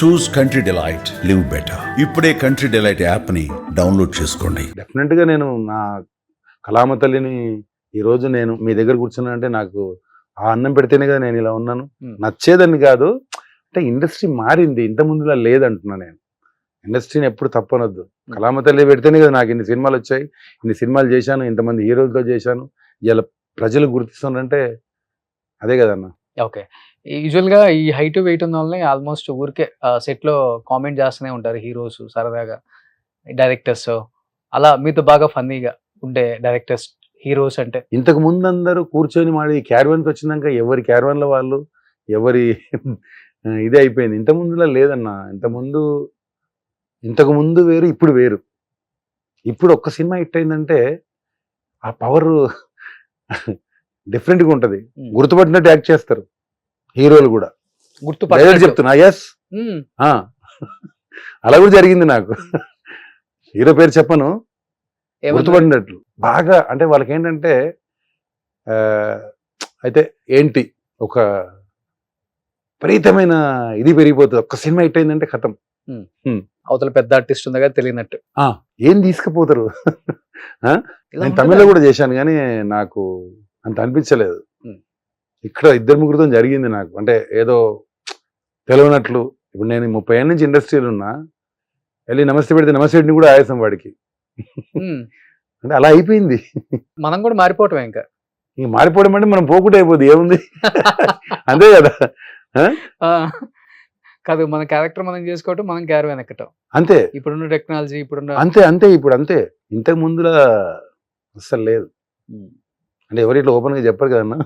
చూస్ country delight, live better. ఇప్పుడే country delight app ని download చేసుకోండి. డెఫినెట్ గా నేను నా కళామ తల్లిని ఈ రోజు నేను మీ దగ్గర కూర్చున్నానంటే నాకు ఆ అన్నం పెడితేనే కదా నేను ఇలా ఉన్నాను. నచ్చేదని కాదు, అంటే ఇండస్ట్రీ మారింది, ఇంత ముందులా లేదంటున్నా నేను. ఇండస్ట్రీని ఎప్పుడు తప్పనొద్దు. కళామ తల్లి పెడితేనే కదా నాకు ఇన్ని సినిమాలు వచ్చాయి, ఇన్ని సినిమాలు చేశాను, ఇంతమంది హీరోలతో చేశాను, ఇలా ప్రజలు గుర్తిస్తున్నారంటే అదే కదన్న. ఓకే. యూజువల్‌గా ఈ హైట్, వెయిట్ ఉన్న వాళ్ళని ఆల్మోస్ట్ ఊరికే సెట్‌లో కామెంట్ చేస్తూనే ఉంటారు హీరోస్ సరదాగా, డైరెక్టర్స్. అలా మీతో బాగా ఫన్నీగా ఉండే డైరెక్టర్స్, హీరోస్ అంటే? ఇంతకు ముందు అందరూ కూర్చొని మాడి క్యారవాన్కి వచ్చినాక ఎవరి క్యారవాన్లో వాళ్ళు, ఎవరి ఇది అయిపోయింది. ఇంత ముందులా లేదన్న. ఇంతకు ముందు వేరు, ఇప్పుడు వేరు. ఇప్పుడు ఒక్క సినిమా హిట్ అయిందంటే ఆ పవర్ డిఫరెంట్గా ఉంటుంది. గుర్తుపట్టినట్టు యాక్ట్ చేస్తారు హీరోలు కూడా. చెప్తున్నా ఎస్, అలా కూడా జరిగింది నాకు. హీరో పేరు చెప్పను, గుర్తుపడినట్లు బాగా. అంటే వాళ్ళకి ఏంటంటే అయితే ఏంటి ఒక విపరీతమైన ఇది పెరిగిపోతుంది. ఒక్క సినిమా హిట్ అయిందంటే కథం. అవతల పెద్ద ఆర్టిస్ట్ ఉందగా తెలియనట్టు ఏం తీసుకుపోతారు. నేను తమిళ్లో కూడా చేశాను కానీ నాకు అంత అనిపించలేదు. ఇక్కడ 2-3 జరిగింది నాకు. అంటే ఏదో తెలియనట్లు. ఇప్పుడు నేను 30 ఏళ్ళ నుంచి ఇండస్ట్రీలో ఉన్నా, వెళ్ళి నమస్తే పెడితే నమస్తేని కూడా ఆయాసం వాడికి. అంటే అలా అయిపోయింది. మనం కూడా మారిపోవటం ఇంకా మారిపోవడం అంటే మనం పోకుండా అయిపోద్ది, ఏముంది. అంతే కదా. కాదు, మన క్యారెక్టర్ మనం చేసుకోవటం, మనం క్యారవాన్ ఎక్కటం అంతే. ఇప్పుడున్న టెక్నాలజీ, ఇప్పుడున్న అంతే ఇప్పుడు అంతే. ఇంతకు ముందులా అస్సలు లేదు. అంటే ఎవరు ఇట్లా ఓపెన్ గా చెప్పరు కదన్నా.